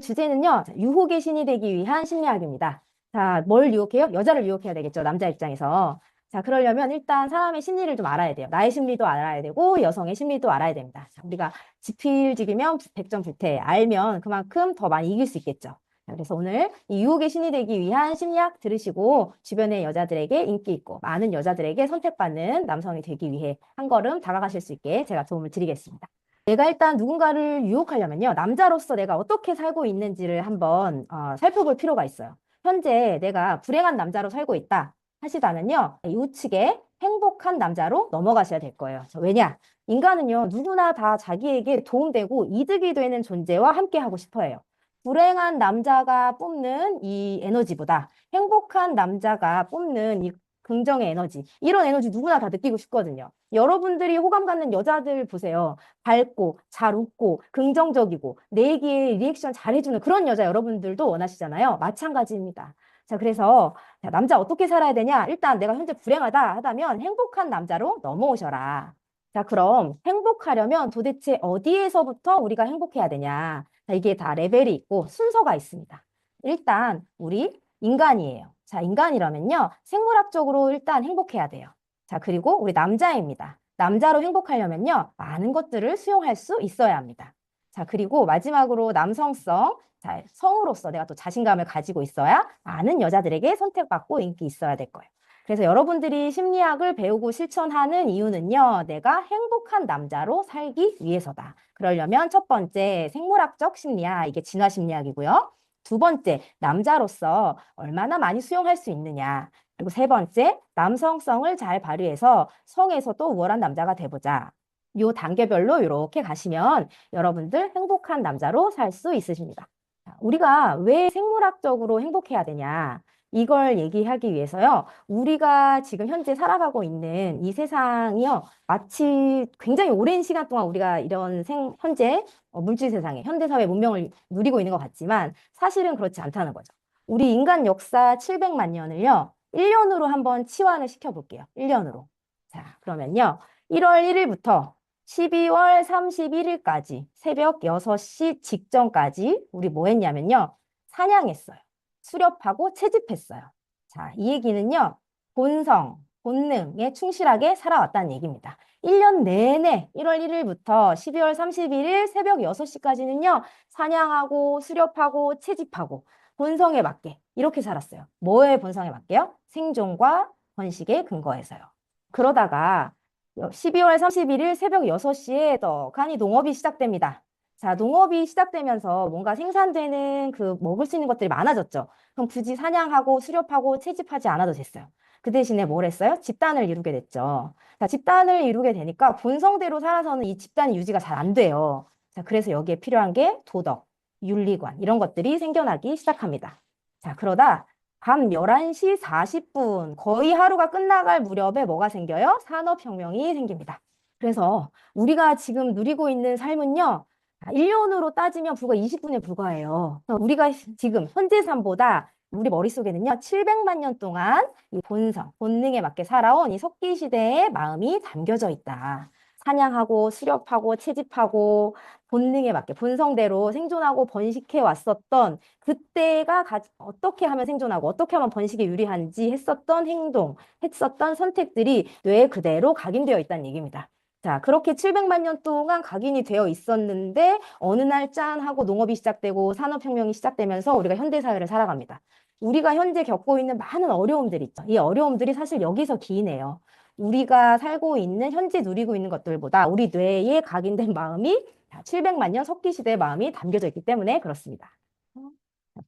주제는요, 유혹의 신이 되기 위한 심리학입니다. 자, 뭘 유혹해요? 여자를 유혹해야 되겠죠, 남자 입장에서. 자, 그러려면 일단 사람의 심리를 좀 알아야 돼요. 나의 심리도 알아야 되고, 여성의 심리도 알아야 됩니다. 자, 우리가 지필지기면 백전불태, 알면 그만큼 더 많이 이길 수 있겠죠. 자, 그래서 오늘 이 유혹의 신이 되기 위한 심리학 들으시고, 주변의 여자들에게 인기 있고, 많은 여자들에게 선택받는 남성이 되기 위해 한 걸음 다가가실 수 있게 제가 도움을 드리겠습니다. 내가 일단 누군가를 유혹하려면요, 남자로서 내가 어떻게 살고 있는지를 한번 살펴볼 필요가 있어요. 현재 내가 불행한 남자로 살고 있다 하시다면요, 우측에 행복한 남자로 넘어가셔야 될 거예요. 왜냐? 인간은요, 누구나 다 자기에게 도움되고 이득이 되는 존재와 함께 하고 싶어 해요. 불행한 남자가 뿜는 이 에너지보다 행복한 남자가 뿜는 이 긍정의 에너지, 이런 에너지 누구나 다 느끼고 싶거든요. 여러분들이 호감 갖는 여자들 보세요. 밝고 잘 웃고 긍정적이고 내 얘기에 리액션 잘해주는 그런 여자 여러분들도 원하시잖아요. 마찬가지입니다. 자, 그래서 자, 남자 어떻게 살아야 되냐? 일단 내가 현재 불행하다 하다면 행복한 남자로 넘어오셔라. 자, 그럼 행복하려면 도대체 어디에서부터 우리가 행복해야 되냐? 자, 이게 다 레벨이 있고 순서가 있습니다. 일단 우리 인간이에요. 자, 인간이라면요, 생물학적으로 일단 행복해야 돼요. 자, 그리고 우리 남자입니다. 남자로 행복하려면요, 많은 것들을 수용할 수 있어야 합니다. 자, 그리고 마지막으로 남성성, 자, 성으로서 내가 또 자신감을 가지고 있어야 많은 여자들에게 선택받고 인기 있어야 될 거예요. 그래서 여러분들이 심리학을 배우고 실천하는 이유는요, 내가 행복한 남자로 살기 위해서다. 그러려면 첫 번째, 생물학적 심리학, 이게 진화 심리학이고요. 두 번째, 남자로서 얼마나 많이 수용할 수 있느냐. 그리고 세 번째, 남성성을 잘 발휘해서 성에서도 우월한 남자가 돼보자. 요 단계별로 이렇게 가시면 여러분들 행복한 남자로 살 수 있으십니다. 자, 우리가 왜 생물학적으로 행복해야 되냐? 이걸 얘기하기 위해서요. 우리가 지금 현재 살아가고 있는 이 세상이요. 마치 굉장히 오랜 시간 동안 우리가 이런 현재 물질 세상에 현대사회 문명을 누리고 있는 것 같지만 사실은 그렇지 않다는 거죠. 우리 인간 역사 700만 년을요. 1년으로 한번 치환을 시켜볼게요. 1년으로. 자, 그러면요. 1월 1일부터 12월 31일까지 새벽 6시 직전까지 우리 뭐 했냐면요. 사냥했어요. 수렵하고 채집했어요. 자, 이 얘기는요. 본성, 본능에 충실하게 살아왔다는 얘기입니다. 1년 내내 1월 1일부터 12월 31일 새벽 6시까지는요. 사냥하고 수렵하고 채집하고 본성에 맞게 이렇게 살았어요. 뭐의 본성에 맞게요? 생존과 번식에 근거해서요. 그러다가 12월 31일 새벽 6시에 떡하니 농업이 시작됩니다. 자, 농업이 시작되면서 뭔가 생산되는 그 먹을 수 있는 것들이 많아졌죠. 그럼 굳이 사냥하고 수렵하고 채집하지 않아도 됐어요. 그 대신에 뭘 했어요? 집단을 이루게 됐죠. 자, 집단을 이루게 되니까 본성대로 살아서는 이 집단 유지가 잘 안 돼요. 자, 그래서 여기에 필요한 게 도덕, 윤리관 이런 것들이 생겨나기 시작합니다. 자, 그러다 밤 11시 40분 거의 하루가 끝나갈 무렵에 뭐가 생겨요? 산업혁명이 생깁니다. 그래서 우리가 지금 누리고 있는 삶은요. 1년으로 따지면 불과 20분에 불과해요. 우리가 지금 현재 삶보다 우리 머릿속에는요. 700만 년 동안 이 본성, 본능에 맞게 살아온 이 석기 시대의 마음이 담겨져 있다. 사냥하고 수렵하고 채집하고 본능에 맞게 본성대로 생존하고 번식해 왔었던 그때가 어떻게 하면 생존하고 어떻게 하면 번식에 유리한지 했었던 행동, 했었던 선택들이 뇌에 그대로 각인되어 있다는 얘기입니다. 자, 그렇게 700만 년 동안 각인이 되어 있었는데 어느 날 짠 하고 농업이 시작되고 산업혁명이 시작되면서 우리가 현대사회를 살아갑니다. 우리가 현재 겪고 있는 많은 어려움들 있죠. 이 어려움들이 사실 여기서 기인해요. 우리가 살고 있는 현재 누리고 있는 것들보다 우리 뇌에 각인된 마음이 700만 년 석기시대의 마음이 담겨져 있기 때문에 그렇습니다.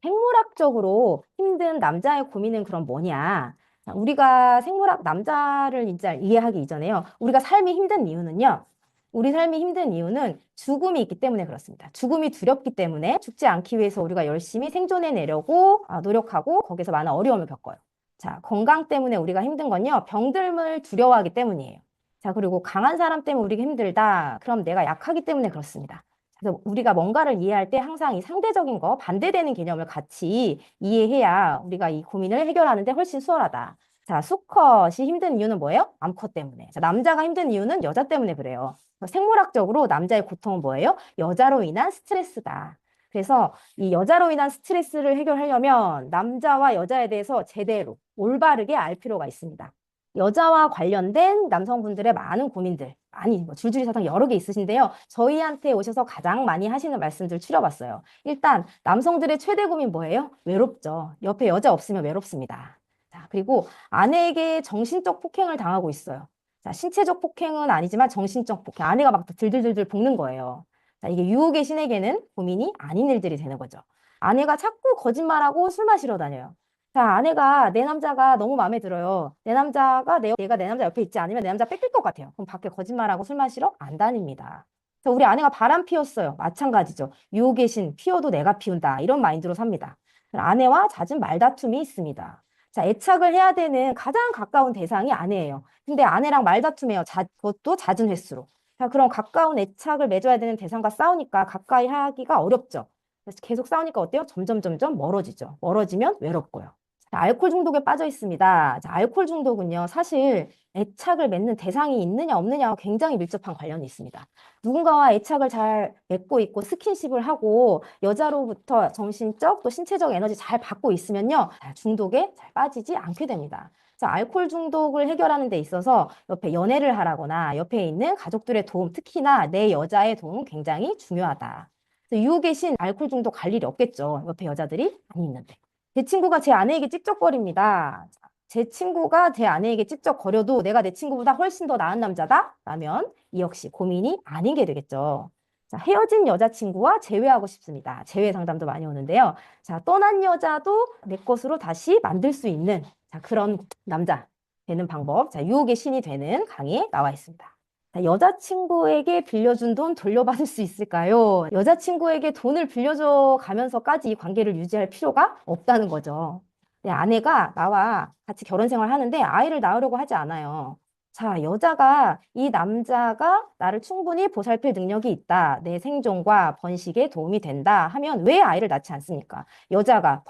생물학적으로 힘든 남자의 고민은 그럼 뭐냐? 우리가 생물학 남자를 진짜 이해하기 이전에요. 우리가 삶이 힘든 이유는요. 우리 삶이 힘든 이유는 죽음이 있기 때문에 그렇습니다. 죽음이 두렵기 때문에 죽지 않기 위해서 우리가 열심히 생존해내려고 노력하고 거기서 많은 어려움을 겪어요. 자, 건강 때문에 우리가 힘든 건요. 병듦을 두려워하기 때문이에요. 자, 그리고 강한 사람 때문에 우리가 힘들다. 그럼 내가 약하기 때문에 그렇습니다. 그래서 우리가 뭔가를 이해할 때 항상 이 상대적인 거, 반대되는 개념을 같이 이해해야 우리가 이 고민을 해결하는데 훨씬 수월하다. 자, 수컷이 힘든 이유는 뭐예요? 암컷 때문에. 자, 남자가 힘든 이유는 여자 때문에 그래요. 생물학적으로 남자의 고통은 뭐예요? 여자로 인한 스트레스다. 그래서 이 여자로 인한 스트레스를 해결하려면 남자와 여자에 대해서 제대로 올바르게 알 필요가 있습니다. 여자와 관련된 남성분들의 많은 고민들, 많이 뭐 줄줄이 사상 여러 개 있으신데요. 저희한테 오셔서 가장 많이 하시는 말씀들 추려봤어요. 일단 남성들의 최대 고민 뭐예요? 외롭죠. 옆에 여자 없으면 외롭습니다. 자, 그리고 아내에게 정신적 폭행을 당하고 있어요. 자, 신체적 폭행은 아니지만 정신적 폭행. 아내가 막 들들들들 볶는 거예요. 자, 이게 유혹의 신에게는 고민이 아닌 일들이 되는 거죠. 아내가 자꾸 거짓말하고 술 마시러 다녀요. 자, 아내가 내 남자가 너무 마음에 들어요. 내 남자가 내가 내 남자 옆에 있지 않으면 내 남자 뺏길 것 같아요. 그럼 밖에 거짓말하고 술 마시러 안 다닙니다. 자, 우리 아내가 바람 피웠어요. 마찬가지죠. 유혹의 신 피워도 내가 피운다. 이런 마인드로 삽니다. 아내와 잦은 말다툼이 있습니다. 자, 애착을 해야 되는 가장 가까운 대상이 아내예요. 근데 아내랑 말다툼해요. 그것도 잦은 횟수로. 자, 그럼 가까운 애착을 맺어야 되는 대상과 싸우니까 가까이 하기가 어렵죠. 그래서 계속 싸우니까 어때요? 점점 멀어지죠. 멀어지면 외롭고요. 자, 알코올 중독에 빠져 있습니다. 자, 알코올 중독은요, 사실 애착을 맺는 대상이 있느냐 없느냐와 굉장히 밀접한 관련이 있습니다. 누군가와 애착을 잘 맺고 있고 스킨십을 하고 여자로부터 정신적 또 신체적 에너지 잘 받고 있으면요, 중독에 잘 빠지지 않게 됩니다. 자, 알코올 중독을 해결하는 데 있어서 옆에 연애를 하라거나 옆에 있는 가족들의 도움, 특히나 내 여자의 도움 굉장히 중요하다. 유혹의 신 알코올 중독 갈 일이 없겠죠. 옆에 여자들이 많이 있는데. 제 친구가 제 아내에게 찝쩍거립니다. 제 친구가 제 아내에게 찝쩍거려도 내가 내 친구보다 훨씬 더 나은 남자다? 라면 이 역시 고민이 아닌 게 되겠죠. 자, 헤어진 여자친구와 재회하고 싶습니다. 재회 상담도 많이 오는데요. 자, 떠난 여자도 내 것으로 다시 만들 수 있는 자, 그런 남자 되는 방법. 자, 유혹의 신이 되는 강의에 나와 있습니다. 자, 여자친구에게 빌려준 돈 돌려받을 수 있을까요? 여자친구에게 돈을 빌려줘 가면서까지 이 관계를 유지할 필요가 없다는 거죠. 내 아내가 나와 같이 결혼 생활 하는데 아이를 낳으려고 하지 않아요. 자, 여자가 이 남자가 나를 충분히 보살필 능력이 있다. 내 생존과 번식에 도움이 된다 하면 왜 아이를 낳지 않습니까? 여자가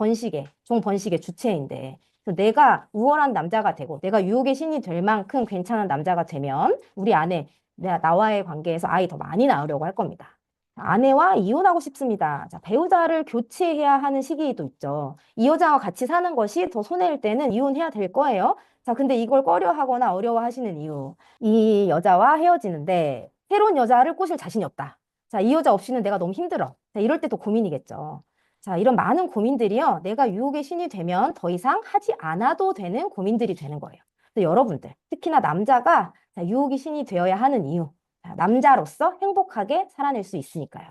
종 번식의 주체인데. 그래서 내가 우월한 남자가 되고 내가 유혹의 신이 될 만큼 괜찮은 남자가 되면 우리 아내, 나와의 관계에서 아이 더 많이 낳으려고 할 겁니다. 아내와 이혼하고 싶습니다. 자, 배우자를 교체해야 하는 시기도 있죠. 이 여자와 같이 사는 것이 더 손해일 때는 이혼해야 될 거예요. 자, 근데 이걸 꺼려하거나 어려워하시는 이유. 이 여자와 헤어지는데 새로운 여자를 꼬실 자신이 없다. 자, 이 여자 없이는 내가 너무 힘들어. 자, 이럴 때 또 고민이겠죠. 자, 이런 많은 고민들이요. 내가 유혹의 신이 되면 더 이상 하지 않아도 되는 고민들이 되는 거예요. 그래서 여러분들, 특히나 남자가 유혹의 신이 되어야 하는 이유. 자, 남자로서 행복하게 살아낼 수 있으니까요.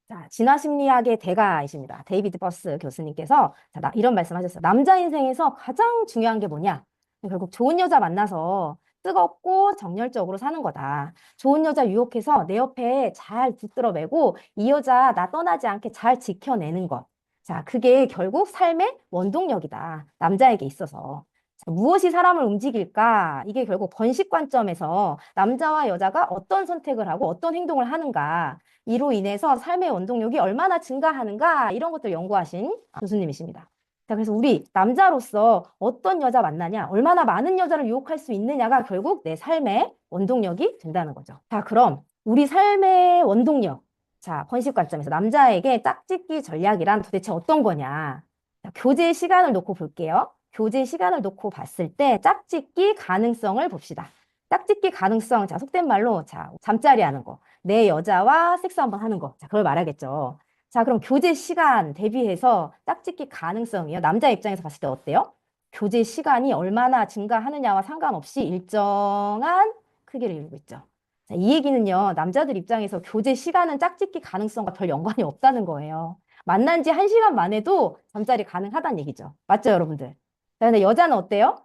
자, 진화심리학의 대가이십니다. 데이비드 버스 교수님께서 이런 말씀하셨어요. 남자 인생에서 가장 중요한 게 뭐냐? 결국 좋은 여자 만나서 뜨겁고 정열적으로 사는 거다. 좋은 여자 유혹해서 내 옆에 잘 붙들어 매고 이 여자 나 떠나지 않게 잘 지켜내는 것. 자, 그게 결국 삶의 원동력이다. 남자에게 있어서. 자, 무엇이 사람을 움직일까? 이게 결국 번식 관점에서 남자와 여자가 어떤 선택을 하고 어떤 행동을 하는가. 이로 인해서 삶의 원동력이 얼마나 증가하는가. 이런 것들 연구하신 교수님이십니다. 자, 그래서 우리 남자로서 어떤 여자 만나냐, 얼마나 많은 여자를 유혹할 수 있느냐가 결국 내 삶의 원동력이 된다는 거죠. 자, 그럼 우리 삶의 원동력. 자, 번식 관점에서 남자에게 짝짓기 전략이란 도대체 어떤 거냐. 자, 교제 시간을 놓고 볼게요. 교제 시간을 놓고 봤을 때 짝짓기 가능성을 봅시다. 짝짓기 가능성, 자, 속된 말로, 자, 잠자리 하는 거. 내 여자와 섹스 한번 하는 거. 자, 그걸 말하겠죠. 자, 그럼 교제 시간 대비해서 짝짓기 가능성이요. 남자 입장에서 봤을 때 어때요? 교제 시간이 얼마나 증가하느냐와 상관없이 일정한 크기를 이루고 있죠. 자, 이 얘기는요, 남자들 입장에서 교제 시간은 짝짓기 가능성과 별 연관이 없다는 거예요. 만난 지 1시간 만에도 잠자리 가능하다는 얘기죠. 맞죠, 여러분들? 자, 근데 여자는 어때요?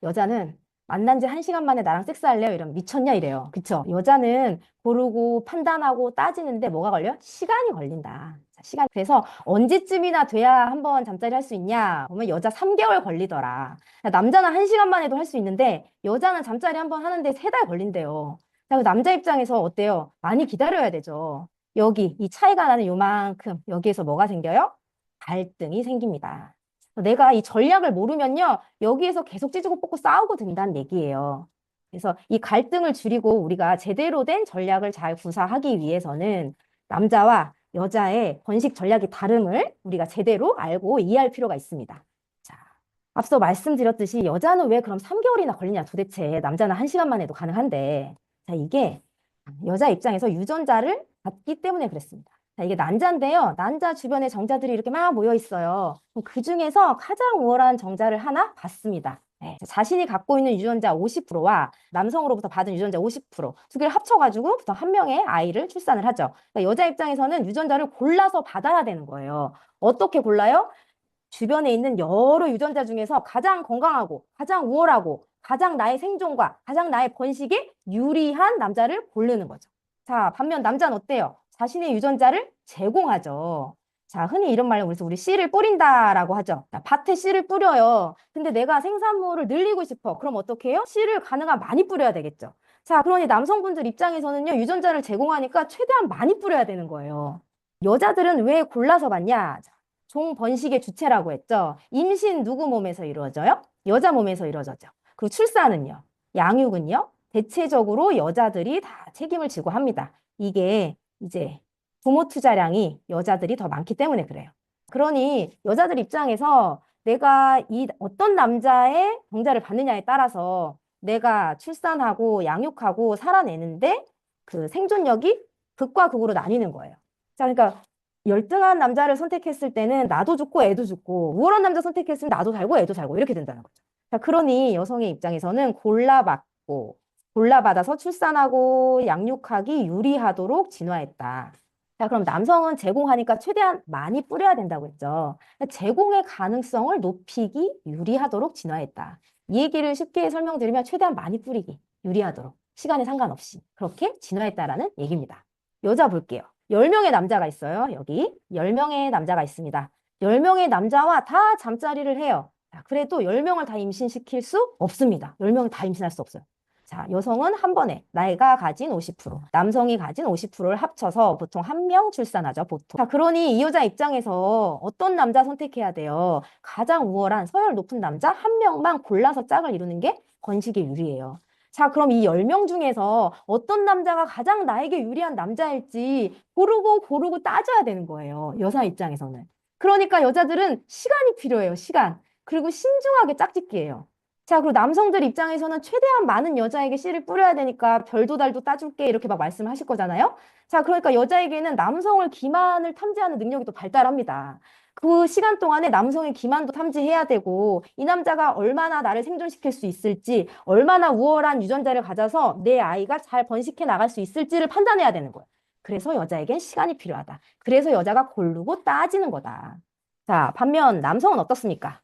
여자는 만난 지 1시간 만에 나랑 섹스할래요? 이러면 미쳤냐 이래요. 그쵸? 여자는 고르고 판단하고 따지는데 뭐가 걸려? 시간이 걸린다. 자, 시간. 그래서 언제쯤이나 돼야 한번 잠자리 할 수 있냐? 보면 여자 3개월 걸리더라. 남자는 1시간 만에도 할 수 있는데 여자는 잠자리 한번 하는데 3달 걸린대요. 자, 그 남자 입장에서 어때요? 많이 기다려야 되죠. 여기 이 차이가 나는 요만큼 여기에서 뭐가 생겨요? 갈등이 생깁니다. 내가 이 전략을 모르면요, 여기에서 계속 찌지고 뽑고 싸우고 된다는 얘기예요. 그래서 이 갈등을 줄이고 우리가 제대로 된 전략을 잘 구사하기 위해서는 남자와 여자의 번식 전략이 다름을 우리가 제대로 알고 이해할 필요가 있습니다. 자, 앞서 말씀드렸듯이 여자는 왜 그럼 3개월이나 걸리냐 도대체 남자는 1시간 만에도 가능한데 자, 이게 여자 입장에서 유전자를 받기 때문에 그랬습니다. 자, 이게 난자인데요. 난자 주변에 정자들이 이렇게 막 모여 있어요. 그 중에서 가장 우월한 정자를 하나 받습니다. 네, 자신이 갖고 있는 유전자 50%와 남성으로부터 받은 유전자 50%두 개를 합쳐가지고 보통 한 명의 아이를 출산을 하죠. 그러니까 여자 입장에서는 유전자를 골라서 받아야 되는 거예요. 어떻게 골라요? 주변에 있는 여러 유전자 중에서 가장 건강하고 가장 우월하고 가장 나의 생존과 가장 나의 번식에 유리한 남자를 고르는 거죠. 자, 반면 남자는 어때요? 자신의 유전자를 제공하죠. 자, 흔히 이런 말로 그래서 우리 씨를 뿌린다라고 하죠. 자, 밭에 씨를 뿌려요. 근데 내가 생산물을 늘리고 싶어. 그럼 어떻게 해요? 씨를 가능한 많이 뿌려야 되겠죠. 자, 그러니 남성분들 입장에서는요, 유전자를 제공하니까 최대한 많이 뿌려야 되는 거예요. 여자들은 왜 골라서 받냐? 종 번식의 주체라고 했죠. 임신 누구 몸에서 이루어져요? 여자 몸에서 이루어져죠. 그리고 출산은요? 양육은요? 대체적으로 여자들이 다 책임을 지고 합니다. 이게 이제 부모 투자량이 여자들이 더 많기 때문에 그래요. 그러니 여자들 입장에서 내가 이 어떤 남자의 정자를 받느냐에 따라서 내가 출산하고 양육하고 살아내는데 그 생존력이 극과 극으로 나뉘는 거예요. 자, 그러니까 열등한 남자를 선택했을 때는 나도 죽고 애도 죽고 우월한 남자 선택했으면 나도 살고 애도 살고 이렇게 된다는 거죠. 자, 그러니 여성의 입장에서는 골라받고 골라받아서 출산하고 양육하기 유리하도록 진화했다. 자, 그럼 남성은 제공하니까 최대한 많이 뿌려야 된다고 했죠. 제공의 가능성을 높이기 유리하도록 진화했다. 이 얘기를 쉽게 설명드리면 최대한 많이 뿌리기 유리하도록 시간에 상관없이 그렇게 진화했다라는 얘기입니다. 여자 볼게요. 10명의 남자가 있어요. 여기 10명의 남자가 있습니다. 10명의 남자와 다 잠자리를 해요. 자, 그래도 10명을 다 임신시킬 수 없습니다. 10명을 다 임신할 수 없어요. 자, 여성은 한 번에 나이가 가진 50%, 남성이 가진 50%를 합쳐서 보통 한 명 출산하죠, 보통. 자, 그러니 이 여자 입장에서 어떤 남자 선택해야 돼요? 가장 우월한 서열 높은 남자 한 명만 골라서 짝을 이루는 게 번식에 유리해요. 자, 그럼 이 10명 중에서 어떤 남자가 가장 나에게 유리한 남자일지 고르고 따져야 되는 거예요. 여자 입장에서는. 그러니까 여자들은 시간이 필요해요, 시간. 그리고 신중하게 짝짓기예요. 자, 그리고 남성들 입장에서는 최대한 많은 여자에게 씨를 뿌려야 되니까 별도 달도 따줄게 이렇게 막 말씀하실 거잖아요. 자, 그러니까 여자에게는 남성을 기만을 탐지하는 능력이 또 발달합니다. 그 시간 동안에 남성의 기만도 탐지해야 되고 이 남자가 얼마나 나를 생존시킬 수 있을지 얼마나 우월한 유전자를 가져서 내 아이가 잘 번식해 나갈 수 있을지를 판단해야 되는 거예요. 그래서 여자에겐 시간이 필요하다. 그래서 여자가 고르고 따지는 거다. 자, 반면 남성은 어떻습니까?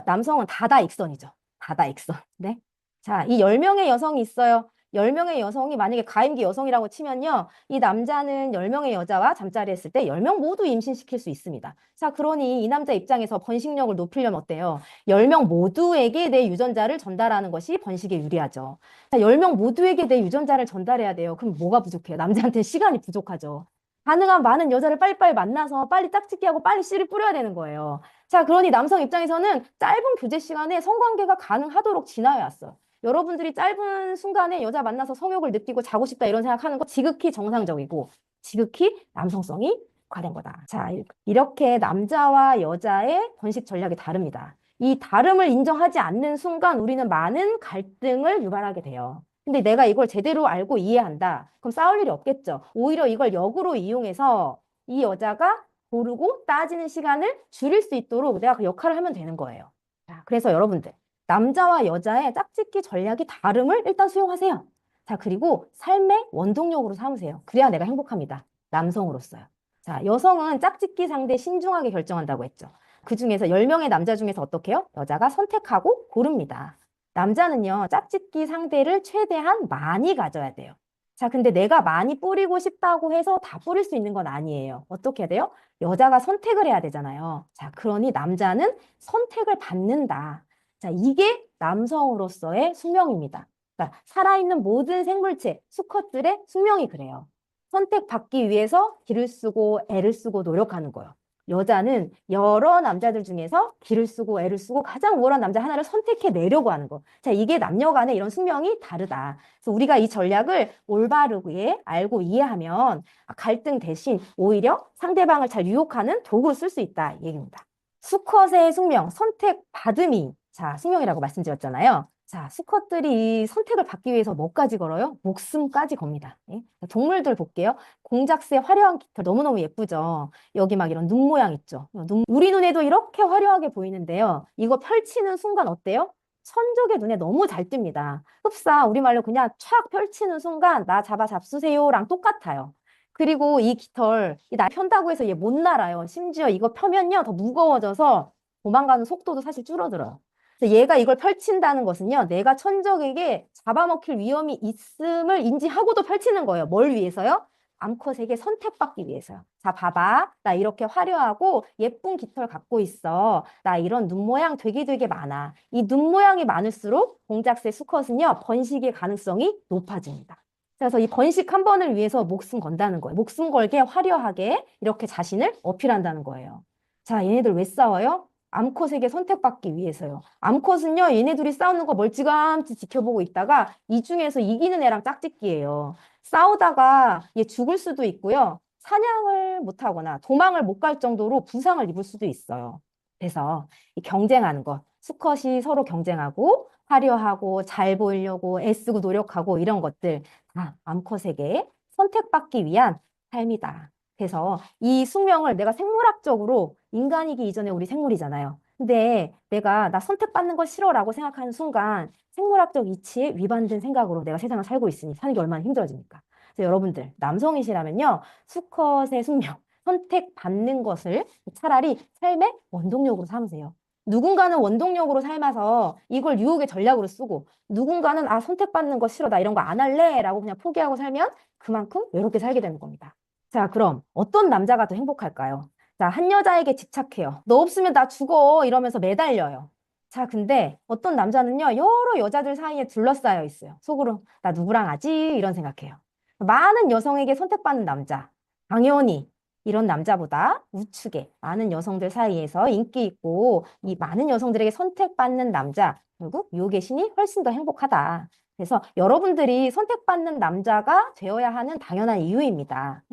남성은 다다익선이죠. 다다익선. 네. 자, 이 10명의 여성이 있어요. 10명의 여성이 만약에 가임기 여성이라고 치면요. 이 남자는 10명의 여자와 잠자리 했을 때 10명 모두 임신시킬 수 있습니다. 자, 그러니 이 남자 입장에서 번식력을 높이려면 어때요? 10명 모두에게 내 유전자를 전달하는 것이 번식에 유리하죠. 자, 10명 모두에게 내 유전자를 전달해야 돼요. 그럼 뭐가 부족해요? 남자한테는 시간이 부족하죠. 가능한 많은 여자를 빨리빨리 만나서 빨리 짝짓기하고 빨리 씨를 뿌려야 되는 거예요. 자, 그러니 남성 입장에서는 짧은 교제 시간에 성관계가 가능하도록 진화해 왔어요. 여러분들이 짧은 순간에 여자 만나서 성욕을 느끼고 자고 싶다 이런 생각하는 거 지극히 정상적이고 지극히 남성성이 과된 거다. 자, 이렇게 남자와 여자의 번식 전략이 다릅니다. 이 다름을 인정하지 않는 순간 우리는 많은 갈등을 유발하게 돼요. 근데 내가 이걸 제대로 알고 이해한다. 그럼 싸울 일이 없겠죠. 오히려 이걸 역으로 이용해서 이 여자가 고르고 따지는 시간을 줄일 수 있도록 내가 그 역할을 하면 되는 거예요. 자, 그래서 여러분들 남자와 여자의 짝짓기 전략이 다름을 일단 수용하세요. 자, 그리고 삶의 원동력으로 삼으세요. 그래야 내가 행복합니다. 남성으로서요. 자, 여성은 짝짓기 상대 신중하게 결정한다고 했죠. 그 중에서 10명의 남자 중에서 어떻게 해요? 여자가 선택하고 고릅니다. 남자는요, 짝짓기 상대를 최대한 많이 가져야 돼요. 자, 근데 내가 많이 뿌리고 싶다고 해서 다 뿌릴 수 있는 건 아니에요. 어떻게 해야 돼요? 여자가 선택을 해야 되잖아요. 자, 그러니 남자는 선택을 받는다. 자, 이게 남성으로서의 숙명입니다. 그러니까 살아있는 모든 생물체, 수컷들의 숙명이 그래요. 선택받기 위해서 기를 쓰고 애를 쓰고 노력하는 거예요. 여자는 여러 남자들 중에서 기를 쓰고 애를 쓰고 가장 우월한 남자 하나를 선택해 내려고 하는 거. 자, 이게 남녀 간의 이런 숙명이 다르다. 그래서 우리가 이 전략을 올바르게 알고 이해하면 갈등 대신 오히려 상대방을 잘 유혹하는 도구로 쓸 수 있다. 이 얘기입니다. 수컷의 숙명, 선택받음이 자, 숙명이라고 말씀드렸잖아요. 자, 수컷들이 선택을 받기 위해서 뭐까지 걸어요? 목숨까지 겁니다. 예? 동물들 볼게요. 공작새 화려한 깃털 너무너무 예쁘죠? 여기 막 이런 눈 모양 있죠? 우리 눈에도 이렇게 화려하게 보이는데요. 이거 펼치는 순간 어때요? 천적의 눈에 너무 잘 띕니다. 흡사, 우리말로 그냥 촥 펼치는 순간 나 잡아 잡수세요랑 똑같아요. 그리고 이 깃털, 날 편다고 해서 얘 못 날아요. 심지어 이거 펴면요, 더 무거워져서 도망가는 속도도 사실 줄어들어요. 그래서 얘가 이걸 펼친다는 것은요, 내가 천적에게 잡아먹힐 위험이 있음을 인지하고도 펼치는 거예요. 뭘 위해서요? 암컷에게 선택받기 위해서요. 자, 봐봐. 나 이렇게 화려하고 예쁜 깃털 갖고 있어. 나 이런 눈 모양 되게 많아. 이 눈 모양이 많을수록 공작새 수컷은요, 번식의 가능성이 높아집니다. 그래서 이 번식 한 번을 위해서 목숨 건다는 거예요. 목숨 걸게 화려하게 이렇게 자신을 어필한다는 거예요. 자, 얘네들 왜 싸워요? 암컷에게 선택받기 위해서요. 암컷은요, 얘네 둘이 싸우는 거 멀찌감치 지켜보고 있다가 이 중에서 이기는 애랑 짝짓기예요. 싸우다가 얘 죽을 수도 있고요. 사냥을 못하거나 도망을 못 갈 정도로 부상을 입을 수도 있어요. 그래서 이 경쟁하는 것, 수컷이 서로 경쟁하고 화려하고 잘 보이려고 애쓰고 노력하고 이런 것들 다 암컷에게 선택받기 위한 삶이다. 그래서 이 숙명을 내가 생물학적으로 인간이기 이전에 우리 생물이잖아요. 근데 내가 나 선택받는 거 싫어라고 생각하는 순간 생물학적 이치에 위반된 생각으로 내가 세상을 살고 있으니 사는 게 얼마나 힘들어집니까? 그래서 여러분들 남성이시라면요. 수컷의 숙명, 선택받는 것을 차라리 삶의 원동력으로 삼으세요. 누군가는 원동력으로 삶아서 이걸 유혹의 전략으로 쓰고 누군가는 아 선택받는 거 싫어 나 이런 거 안 할래 라고 그냥 포기하고 살면 그만큼 외롭게 살게 되는 겁니다. 자, 그럼 어떤 남자가 더 행복할까요? 자, 한 여자에게 집착해요. 너 없으면 나 죽어 이러면서 매달려요. 자, 근데 어떤 남자는요, 여러 여자들 사이에 둘러싸여 있어요. 속으로 나 누구랑 하지? 이런 생각해요. 많은 여성에게 선택받는 남자. 당연히 이런 남자보다 우측에 많은 여성들 사이에서 인기 있고 이 많은 여성들에게 선택받는 남자, 결국 유혹의 신이 훨씬 더 행복하다. 그래서 여러분들이 선택받는 남자가 되어야 하는 당연한 이유입니다.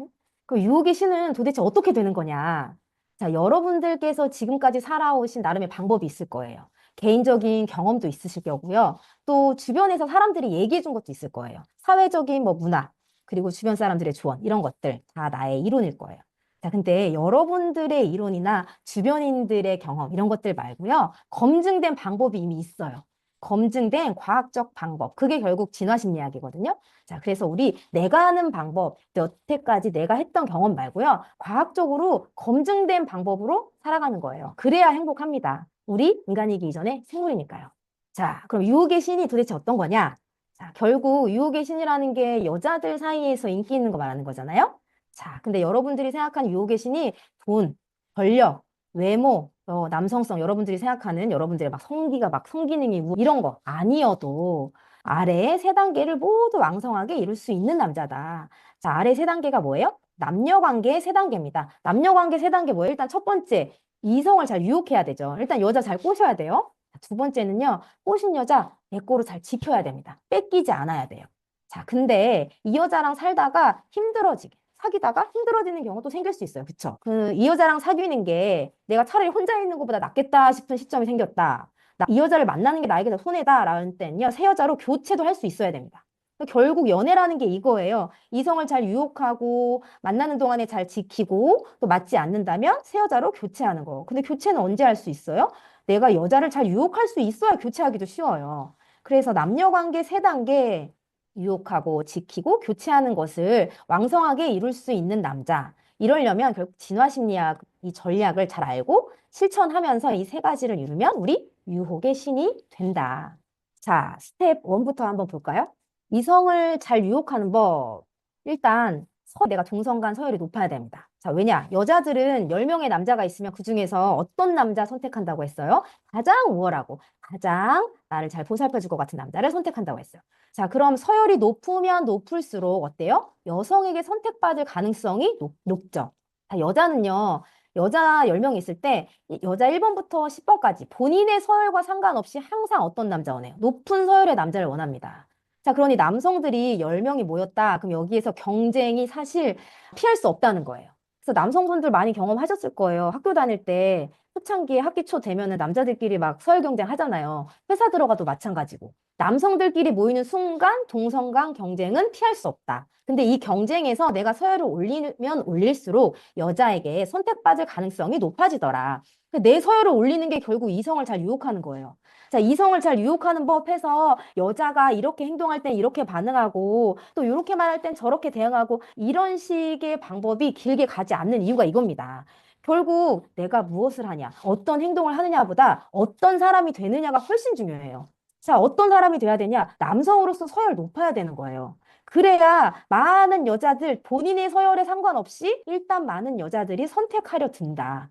그 유혹의 신은 도대체 어떻게 되는 거냐? 자, 여러분들께서 지금까지 살아오신 나름의 방법이 있을 거예요. 개인적인 경험도 있으실 거고요. 또 주변에서 사람들이 얘기해 준 것도 있을 거예요. 사회적인 뭐 문화, 그리고 주변 사람들의 조언, 이런 것들 다 나의 이론일 거예요. 자, 근데 여러분들의 이론이나 주변인들의 경험, 이런 것들 말고요. 검증된 방법이 이미 있어요. 검증된 과학적 방법. 그게 결국 진화심리학이거든요. 자, 그래서 우리 내가 하는 방법, 여태까지 내가 했던 경험 말고요. 과학적으로 검증된 방법으로 살아가는 거예요. 그래야 행복합니다. 우리 인간이기 이전에 생물이니까요. 자, 그럼 유혹의 신이 도대체 어떤 거냐? 자, 결국 유혹의 신이라는 게 여자들 사이에서 인기 있는 거 말하는 거잖아요. 자, 근데 여러분들이 생각하는 유혹의 신이 돈, 권력, 외모, 남성성, 여러분들이 생각하는 여러분들의 막 성기가 막 성기능이 이런 거 아니어도 아래 세 단계를 모두 왕성하게 이룰 수 있는 남자다. 자, 아래 세 단계가 뭐예요? 남녀관계의 세 단계입니다. 남녀관계 세 단계 뭐예요? 일단 첫 번째, 이성을 잘 유혹해야 되죠. 일단 여자 잘 꼬셔야 돼요. 두 번째는요, 꼬신 여자 내 거로 잘 지켜야 됩니다. 뺏기지 않아야 돼요. 자, 근데 이 여자랑 살다가 힘들어지게, 사귀다가 힘들어지는 경우도 생길 수 있어요. 그쵸? 이 여자랑 사귀는 게 내가 차라리 혼자 있는 것보다 낫겠다 싶은 시점이 생겼다. 이 여자를 만나는 게 나에게 더 손해다라는 때는요, 새 여자로 교체도 할 수 있어야 됩니다. 결국 연애라는 게 이거예요. 이성을 잘 유혹하고 만나는 동안에 잘 지키고 또 맞지 않는다면 새 여자로 교체하는 거. 근데 교체는 언제 할 수 있어요? 내가 여자를 잘 유혹할 수 있어야 교체하기도 쉬워요. 그래서 남녀관계 세 단계 유혹하고 지키고 교체하는 것을 왕성하게 이룰 수 있는 남자. 이러려면 결국 진화심리학 이 전략을 잘 알고 실천하면서 이 세 가지를 이루면 우리 유혹의 신이 된다. 자, 스텝 1부터 한번 볼까요? 이성을 잘 유혹하는 법. 일단 내가 동성간 서열이 높아야 됩니다. 자, 왜냐? 여자들은 10명의 남자가 있으면 그중에서 어떤 남자 선택한다고 했어요? 가장 우월하고 가장 나를 잘 보살펴 줄 것 같은 남자를 선택한다고 했어요. 자, 그럼 서열이 높으면 높을수록 어때요? 여성에게 선택받을 가능성이 높죠. 자, 여자는요. 여자 10명 있을 때 여자 1번부터 10번까지 본인의 서열과 상관없이 항상 어떤 남자 원해요? 높은 서열의 남자를 원합니다. 자, 그러니 남성들이 10명이 모였다. 그럼 여기에서 경쟁이 사실 피할 수 없다는 거예요. 그래서 남성분들 많이 경험하셨을 거예요. 학교 다닐 때 초창기에 학기 초 되면은 남자들끼리 막 서열 경쟁 하잖아요. 회사 들어가도 마찬가지고. 남성들끼리 모이는 순간 동성 간 경쟁은 피할 수 없다. 근데 이 경쟁에서 내가 서열을 올리면 올릴수록 여자에게 선택받을 가능성이 높아지더라. 내 서열을 올리는 게 결국 이성을 잘 유혹하는 거예요. 자, 이성을 잘 유혹하는 법 해서 여자가 이렇게 행동할 땐 이렇게 반응하고 또 이렇게 말할 땐 저렇게 대응하고 이런 식의 방법이 길게 가지 않는 이유가 이겁니다. 결국 내가 무엇을 하냐, 어떤 행동을 하느냐보다 어떤 사람이 되느냐가 훨씬 중요해요. 자, 어떤 사람이 돼야 되냐? 남성으로서 서열 높아야 되는 거예요. 그래야 많은 여자들 본인의 서열에 상관없이 일단 많은 여자들이 선택하려 든다.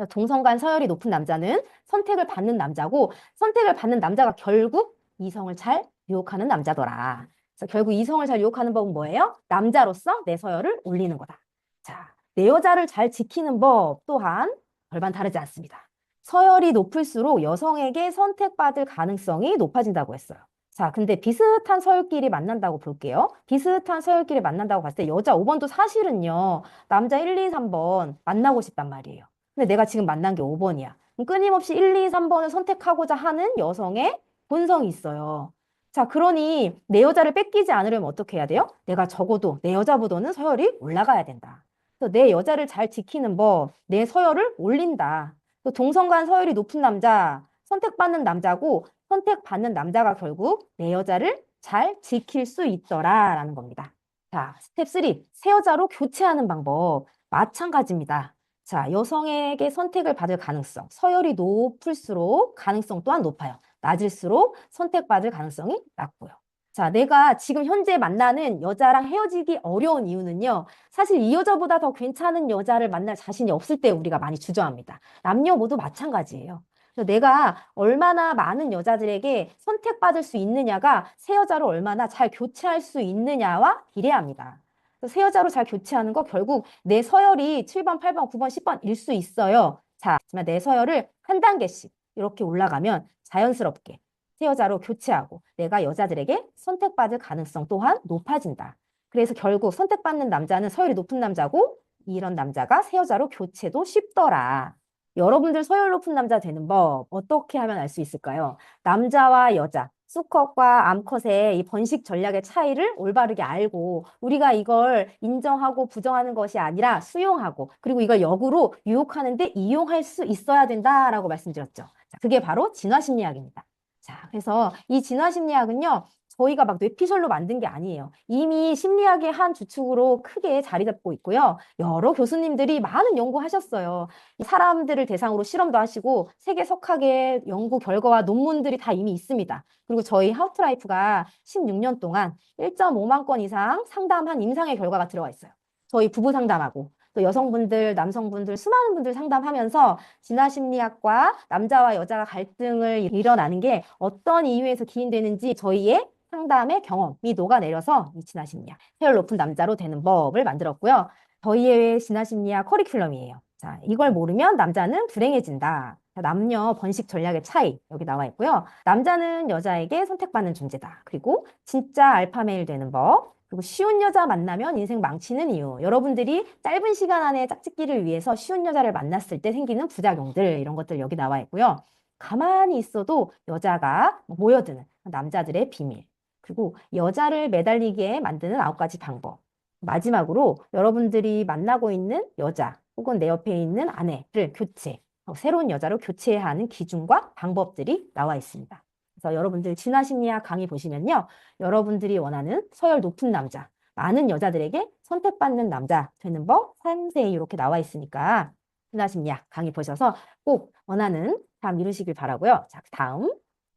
동성 간 서열이 높은 남자는 선택을 받는 남자고 선택을 받는 남자가 결국 이성을 잘 유혹하는 남자더라. 그래서 결국 이성을 잘 유혹하는 법은 뭐예요? 남자로서 내 서열을 올리는 거다. 자, 내 여자를 잘 지키는 법 또한 별반 다르지 않습니다. 서열이 높을수록 여성에게 선택받을 가능성이 높아진다고 했어요. 자, 근데 비슷한 서열끼리 만난다고 볼게요. 비슷한 서열끼리 만난다고 봤을 때 여자 5번도 사실은요, 남자 1, 2, 3번 만나고 싶단 말이에요. 근데 내가 지금 만난 게 5번이야. 끊임없이 1, 2, 3번을 선택하고자 하는 여성의 본성이 있어요. 자, 그러니 내 여자를 뺏기지 않으려면 어떻게 해야 돼요? 내가 적어도 내 여자보다는 서열이 올라가야 된다. 그래서 내 여자를 잘 지키는 법, 내 서열을 올린다. 또 동성 간 서열이 높은 남자, 선택받는 남자고 선택받는 남자가 결국 내 여자를 잘 지킬 수 있더라라는 겁니다. 자, 스텝 3, 새 여자로 교체하는 방법. 마찬가지입니다. 자, 여성에게 선택을 받을 가능성, 서열이 높을수록 가능성 또한 높아요. 낮을수록 선택받을 가능성이 낮고요. 자, 내가 지금 현재 만나는 여자랑 헤어지기 어려운 이유는요. 사실 이 여자보다 더 괜찮은 여자를 만날 자신이 없을 때 우리가 많이 주저합니다. 남녀 모두 마찬가지예요. 그래서 내가 얼마나 많은 여자들에게 선택받을 수 있느냐가 새 여자로 얼마나 잘 교체할 수 있느냐와 비례합니다. 새 여자로 잘 교체하는 거 결국 내 서열이 7번, 8번, 9번, 10번일 수 있어요. 자, 하지만 내 서열을 한 단계씩 이렇게 올라가면 자연스럽게 새 여자로 교체하고 내가 여자들에게 선택받을 가능성 또한 높아진다. 그래서 결국 선택받는 남자는 서열이 높은 남자고 이런 남자가 새 여자로 교체도 쉽더라. 여러분들 서열 높은 남자 되는 법 어떻게 하면 알 수 있을까요? 남자와 여자, 수컷과 암컷의 이 번식 전략의 차이를 올바르게 알고 우리가 이걸 인정하고 부정하는 것이 아니라 수용하고 그리고 이걸 역으로 유혹하는데 이용할 수 있어야 된다라고 말씀드렸죠. 자, 그게 바로 진화심리학입니다. 자, 그래서 이 진화심리학은요. 저희가 막 뇌피셜로 만든 게 아니에요. 이미 심리학의 한 주축으로 크게 자리 잡고 있고요. 여러 교수님들이 많은 연구하셨어요. 사람들을 대상으로 실험도 하시고 세계 석학의 연구 결과와 논문들이 다 이미 있습니다. 그리고 저희 하우투라이프가 16년 동안 1.5만 건 이상 상담한 임상의 결과가 들어가 있어요. 저희 부부 상담하고 또 여성분들, 남성분들, 수많은 분들 상담하면서 진화심리학과 남자와 여자가 갈등을 일어나는 게 어떤 이유에서 기인되는지 저희의 상담의 경험이 녹아내려서 이 진화심리학, 서열 높은 남자로 되는 법을 만들었고요. 저희의 진화심리학 커리큘럼이에요. 자, 이걸 모르면 남자는 불행해진다. 자, 남녀 번식 전략의 차이 여기 나와 있고요. 남자는 여자에게 선택받는 존재다. 그리고 진짜 알파메일 되는 법. 그리고 쉬운 여자 만나면 인생 망치는 이유. 여러분들이 짧은 시간 안에 짝짓기를 위해서 쉬운 여자를 만났을 때 생기는 부작용들 이런 것들 여기 나와 있고요. 가만히 있어도 여자가 모여드는 남자들의 비밀. 그리고 여자를 매달리게 만드는 9가지 방법. 마지막으로 여러분들이 만나고 있는 여자 혹은 내 옆에 있는 아내를 교체, 새로운 여자로 교체해야 하는 기준과 방법들이 나와 있습니다. 그래서 여러분들 진화심리학 강의 보시면요. 여러분들이 원하는 서열 높은 남자, 많은 여자들에게 선택받는 남자 되는 법 3세 이렇게 나와 있으니까 진화심리학 강의 보셔서 꼭 원하는 삶 이루시길 바라고요. 자, 다음.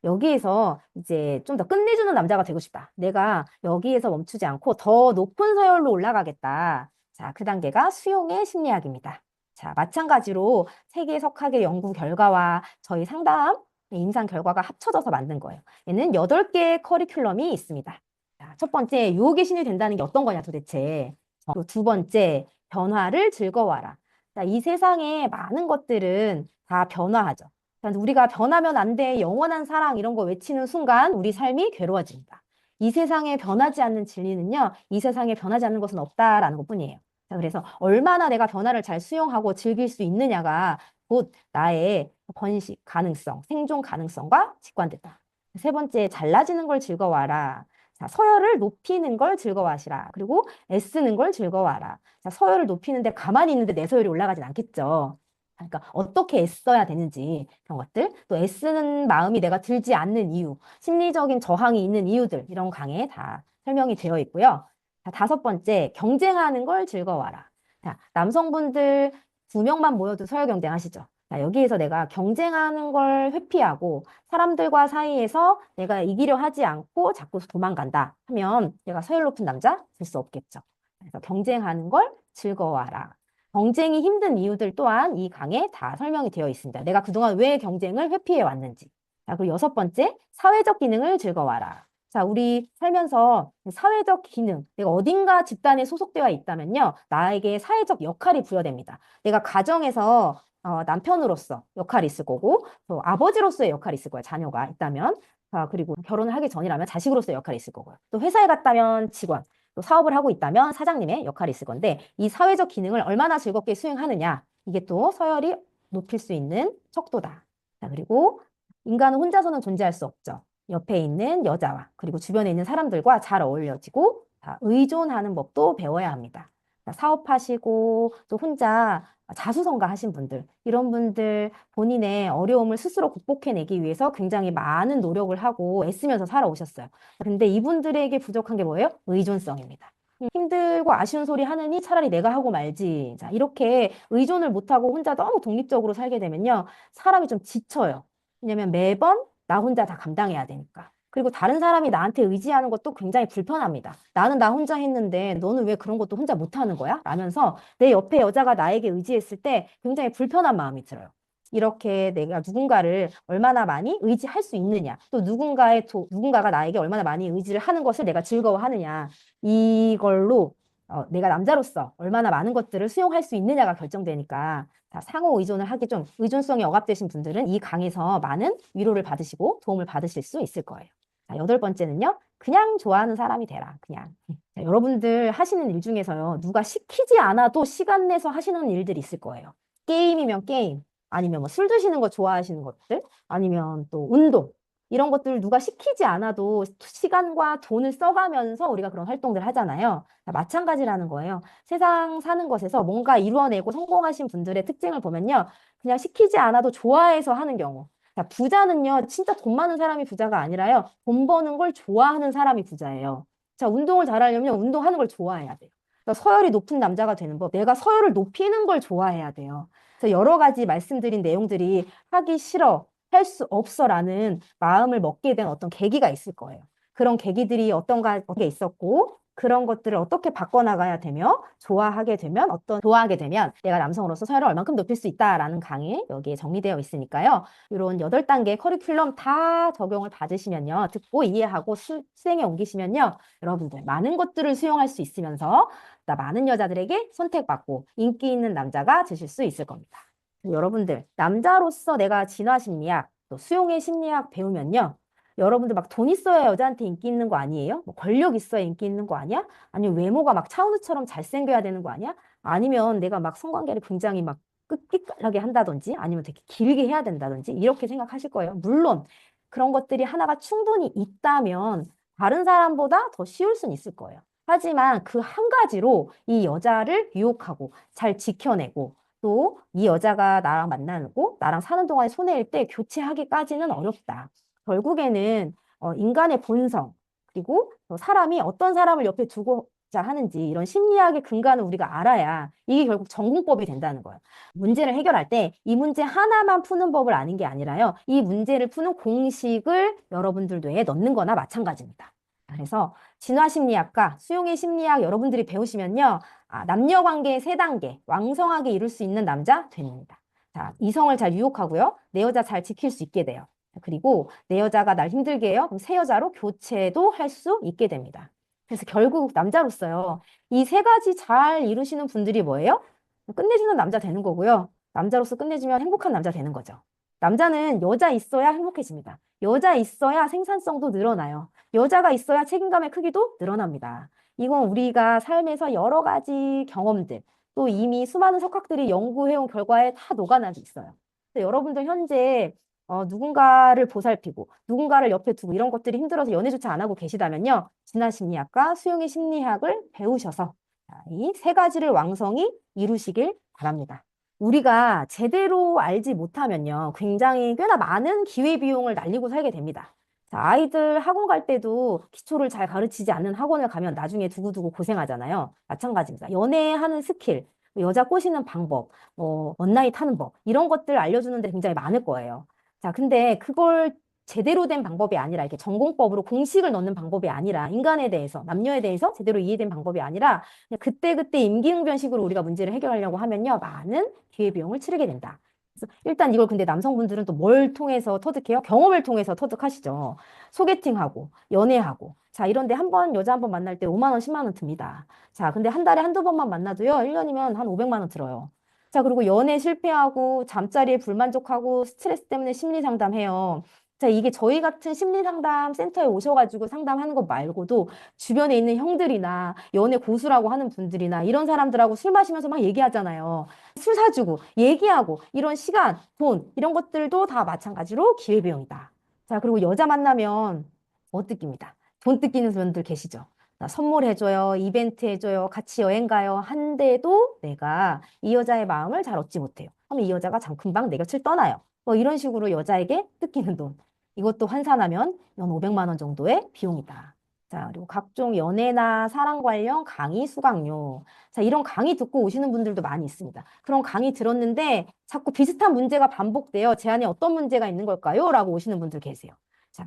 여기에서 이제 좀 더 끝내주는 남자가 되고 싶다. 내가 여기에서 멈추지 않고 더 높은 서열로 올라가겠다. 자, 그 단계가 수용의 심리학입니다. 자, 마찬가지로 세계 석학의 연구 결과와 저희 상담 임상 결과가 합쳐져서 만든 거예요. 얘는 8개의 커리큘럼이 있습니다. 자, 첫 번째, 유혹의 신이 된다는 게 어떤 거냐 도대체. 두 번째, 변화를 즐거워하라. 자, 이 세상에 많은 것들은 다 변화하죠. 자, 우리가 변하면 안 돼, 영원한 사랑 이런 거 외치는 순간 우리 삶이 괴로워집니다. 이 세상에 변하지 않는 진리는요, 이 세상에 변하지 않는 것은 없다라는 것뿐이에요. 자, 그래서 얼마나 내가 변화를 잘 수용하고 즐길 수 있느냐가 곧 나의 번식 가능성, 생존 가능성과 직관된다. 세 번째, 잘나지는 걸 즐거워하라. 자, 서열을 높이는 걸 즐거워하시라. 그리고 애쓰는 걸 즐거워하라. 자, 서열을 높이는데 가만히 있는데 내 서열이 올라가진 않겠죠. 그러니까 어떻게 애써야 되는지 그런 것들, 또 애쓰는 마음이 내가 들지 않는 이유, 심리적인 저항이 있는 이유들 이런 강의에 다 설명이 되어 있고요. 자, 다섯 번째, 경쟁하는 걸 즐거워하라. 자, 남성분들 두 명만 모여도 서열 경쟁하시죠. 자, 여기에서 내가 경쟁하는 걸 회피하고 사람들과 사이에서 내가 이기려 하지 않고 자꾸 도망간다 하면 내가 서열 높은 남자 될 수 없겠죠. 그래서 경쟁하는 걸 즐거워하라. 경쟁이 힘든 이유들 또한 이 강에 다 설명이 되어 있습니다. 내가 그동안 왜 경쟁을 회피해 왔는지. 자, 그리고 여섯 번째, 사회적 기능을 즐거워하라. 자, 우리 살면서 사회적 기능, 내가 어딘가 집단에 소속되어 있다면요, 나에게 사회적 역할이 부여됩니다. 내가 가정에서 남편으로서 역할이 있을 거고, 또 아버지로서의 역할이 있을 거예요. 자녀가 있다면. 자, 그리고 결혼을 하기 전이라면 자식으로서의 역할이 있을 거고요. 또 회사에 갔다면 직원, 또 사업을 하고 있다면 사장님의 역할이 있을 건데 이 사회적 기능을 얼마나 즐겁게 수행하느냐 이게 또 서열이 높일 수 있는 척도다. 자, 그리고 인간은 혼자서는 존재할 수 없죠. 옆에 있는 여자와 그리고 주변에 있는 사람들과 잘 어울려지고 의존하는 법도 배워야 합니다. 자, 사업하시고 또 혼자 자수성가하신 분들, 이런 분들 본인의 어려움을 스스로 극복해내기 위해서 굉장히 많은 노력을 하고 애쓰면서 살아오셨어요. 근데 이분들에게 부족한 게 뭐예요? 의존성입니다. 힘들고 아쉬운 소리 하느니 차라리 내가 하고 말지. 자, 이렇게 의존을 못하고 혼자 너무 독립적으로 살게 되면요. 사람이 좀 지쳐요. 왜냐면 매번 나 혼자 다 감당해야 되니까. 그리고 다른 사람이 나한테 의지하는 것도 굉장히 불편합니다. 나는 나 혼자 했는데 너는 왜 그런 것도 혼자 못하는 거야? 라면서 내 옆에 여자가 나에게 의지했을 때 굉장히 불편한 마음이 들어요. 이렇게 내가 누군가를 얼마나 많이 의지할 수 있느냐, 또 누군가가 나에게 얼마나 많이 의지를 하는 것을 내가 즐거워하느냐, 이걸로 내가 남자로서 얼마나 많은 것들을 수용할 수 있느냐가 결정되니까 상호 의존을 하기 좀 의존성이 억압되신 분들은 이 강에서 많은 위로를 받으시고 도움을 받으실 수 있을 거예요. 자, 여덟 번째는요. 그냥 좋아하는 사람이 되라. 그냥. 자, 여러분들 하시는 일 중에서요. 누가 시키지 않아도 시간 내서 하시는 일들이 있을 거예요. 게임이면 게임, 아니면 뭐 술 드시는 거 좋아하시는 것들, 아니면 또 운동. 이런 것들을 누가 시키지 않아도 시간과 돈을 써가면서 우리가 그런 활동들 하잖아요. 마찬가지라는 거예요. 세상 사는 것에서 뭔가 이루어내고 성공하신 분들의 특징을 보면요. 그냥 시키지 않아도 좋아해서 하는 경우. 자, 부자는요, 진짜 돈 많은 사람이 부자가 아니라요. 돈 버는 걸 좋아하는 사람이 부자예요. 자, 운동을 잘하려면 운동하는 걸 좋아해야 돼요. 그러니까 서열이 높은 남자가 되는 법. 내가 서열을 높이는 걸 좋아해야 돼요. 그래서 여러 가지 말씀드린 내용들이 하기 싫어, 할 수 없어라는 마음을 먹게 된 어떤 계기가 있을 거예요. 그런 계기들이 어떤 게 있었고, 그런 것들을 어떻게 바꿔나가야 되며, 좋아하게 되면 내가 남성으로서 서열을 얼만큼 높일 수 있다라는 강의 여기에 정리되어 있으니까요. 이런 8단계 커리큘럼 다 적용을 받으시면요. 듣고 이해하고 수행에 옮기시면요. 여러분들 많은 것들을 수용할 수 있으면서 많은 여자들에게 선택받고 인기 있는 남자가 되실 수 있을 겁니다. 여러분들, 남자로서 내가 진화 심리학, 또 수용의 심리학 배우면요. 여러분들 막 돈 있어야 여자한테 인기 있는 거 아니에요? 뭐 권력 있어야 인기 있는 거 아니야? 아니면 외모가 막 차은우처럼 잘생겨야 되는 거 아니야? 아니면 내가 막 성관계를 굉장히 막 끝깔나게 한다든지 아니면 되게 길게 해야 된다든지 이렇게 생각하실 거예요. 물론 그런 것들이 하나가 충분히 있다면 다른 사람보다 더 쉬울 수는 있을 거예요. 하지만 그 한 가지로 이 여자를 유혹하고 잘 지켜내고 또 이 여자가 나랑 만나고 나랑 사는 동안에 손해일 때 교체하기까지는 어렵다. 결국에는 인간의 본성 그리고 사람이 어떤 사람을 옆에 두고자 하는지 이런 심리학의 근간을 우리가 알아야 이게 결국 전공법이 된다는 거예요. 문제를 해결할 때 이 문제 하나만 푸는 법을 아는 게 아니라요. 이 문제를 푸는 공식을 여러분들 뇌에 넣는 거나 마찬가지입니다. 그래서 진화심리학과 수용의 심리학 여러분들이 배우시면요. 남녀 관계의 3단계 왕성하게 이룰 수 있는 남자 됩니다. 자, 이성을 잘 유혹하고요. 내 여자 잘 지킬 수 있게 돼요. 그리고 내 여자가 날 힘들게 해요. 그럼 새 여자로 교체도 할 수 있게 됩니다. 그래서 결국 남자로서요. 이 3가지 잘 이루시는 분들이 뭐예요? 끝내주는 남자 되는 거고요. 남자로서 끝내주면 행복한 남자 되는 거죠. 남자는 여자 있어야 행복해집니다. 여자 있어야 생산성도 늘어나요. 여자가 있어야 책임감의 크기도 늘어납니다. 이건 우리가 삶에서 여러 가지 경험들, 또 이미 수많은 석학들이 연구해온 결과에 다 녹아나게 있어요. 그래서 여러분들 현재 누군가를 보살피고 누군가를 옆에 두고 이런 것들이 힘들어서 연애조차 안 하고 계시다면요. 진화심리학과 수용의 심리학을 배우셔서 이 세 가지를 왕성히 이루시길 바랍니다. 우리가 제대로 알지 못하면요. 굉장히 꽤나 많은 기회비용을 날리고 살게 됩니다. 자, 아이들 학원 갈 때도 기초를 잘 가르치지 않는 학원을 가면 나중에 두고두고 고생하잖아요. 마찬가지입니다. 연애하는 스킬, 여자 꼬시는 방법, 원나잇 하는 법, 이런 것들 알려주는데 굉장히 많을 거예요. 자, 근데 그걸 제대로 된 방법이 아니라 이렇게 전공법으로 공식을 넣는 방법이 아니라 인간에 대해서, 남녀에 대해서 제대로 이해된 방법이 아니라 그냥 그때그때 임기응변식으로 우리가 문제를 해결하려고 하면요. 많은 기회비용을 치르게 된다. 그래서 일단 이걸 근데 남성분들은 또 뭘 통해서 터득해요? 경험을 통해서 터득하시죠. 소개팅하고, 연애하고. 자, 이런데 여자 한 번 만날 때 5만 원, 10만 원 듭니다. 자, 근데 한 달에 한두 번만 만나도요. 1년이면 한 500만 원 들어요. 자, 그리고 연애 실패하고, 잠자리에 불만족하고, 스트레스 때문에 심리 상담해요. 자, 이게 저희 같은 심리 상담 센터에 오셔가지고 상담하는 것 말고도 주변에 있는 형들이나 연애 고수라고 하는 분들이나 이런 사람들하고 술 마시면서 막 얘기하잖아요. 술 사주고, 얘기하고, 이런 시간, 돈, 이런 것들도 다 마찬가지로 기회비용이다. 자, 그리고 여자 만나면 못 느낍니다. 돈 뜯기는 분들 계시죠? 나 선물해줘요, 이벤트 해줘요, 같이 여행 가요. 한데도 내가 이 여자의 마음을 잘 얻지 못해요. 그러면 이 여자가 참 금방 내 곁을 떠나요. 뭐 이런 식으로 여자에게 뜯기는 돈. 이것도 환산하면 연 500만 원 정도의 비용이다. 자, 그리고 각종 연애나 사랑 관련 강의 수강료. 자, 이런 강의 듣고 오시는 분들도 많이 있습니다. 그런 강의 들었는데 자꾸 비슷한 문제가 반복돼요. 제 안에 어떤 문제가 있는 걸까요? 라고 오시는 분들 계세요. 자,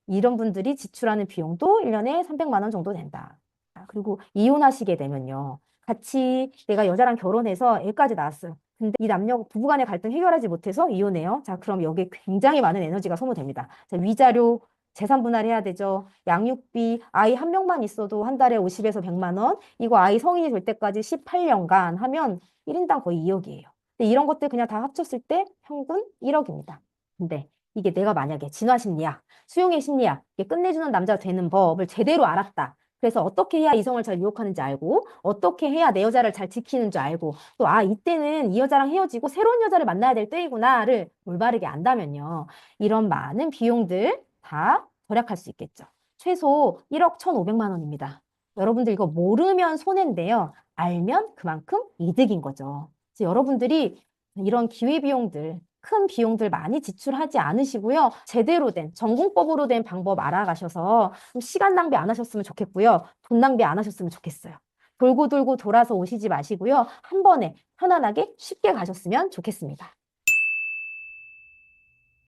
이런 분들이 지출하는 비용도 1년에 300만 원 정도 된다. 자, 그리고 이혼하시게 되면요. 같이 내가 여자랑 결혼해서 애까지 낳았어요. 근데 이 남녀 부부간의 갈등 해결하지 못해서 이혼해요. 자, 그럼 여기에 굉장히 많은 에너지가 소모됩니다. 자, 위자료, 재산 분할해야 되죠. 양육비, 아이 한 명만 있어도 한 달에 50에서 100만 원. 이거 아이 성인이 될 때까지 18년간 하면 1인당 거의 2억이에요. 근데 이런 것들 그냥 다 합쳤을 때 평균 1억입니다. 근데 이게 내가 만약에 진화심리학, 수용의 심리학, 이게 끝내주는 남자 되는 법을 제대로 알았다. 그래서 어떻게 해야 이성을 잘 유혹하는지 알고, 어떻게 해야 내 여자를 잘 지키는 줄 알고, 또, 이때는 이 여자랑 헤어지고 새로운 여자를 만나야 될 때이구나를 올바르게 안다면요. 이런 많은 비용들 다 절약할 수 있겠죠. 최소 1억 1,500만 원입니다. 여러분들 이거 모르면 손해인데요. 알면 그만큼 이득인 거죠. 그래서 여러분들이 이런 기회비용들, 큰 비용들 많이 지출하지 않으시고요. 제대로 된 전공법으로 된 방법 알아가셔서 좀 시간 낭비 안 하셨으면 좋겠고요. 돈 낭비 안 하셨으면 좋겠어요. 돌고 돌고 돌아서 오시지 마시고요. 한 번에 편안하게 쉽게 가셨으면 좋겠습니다.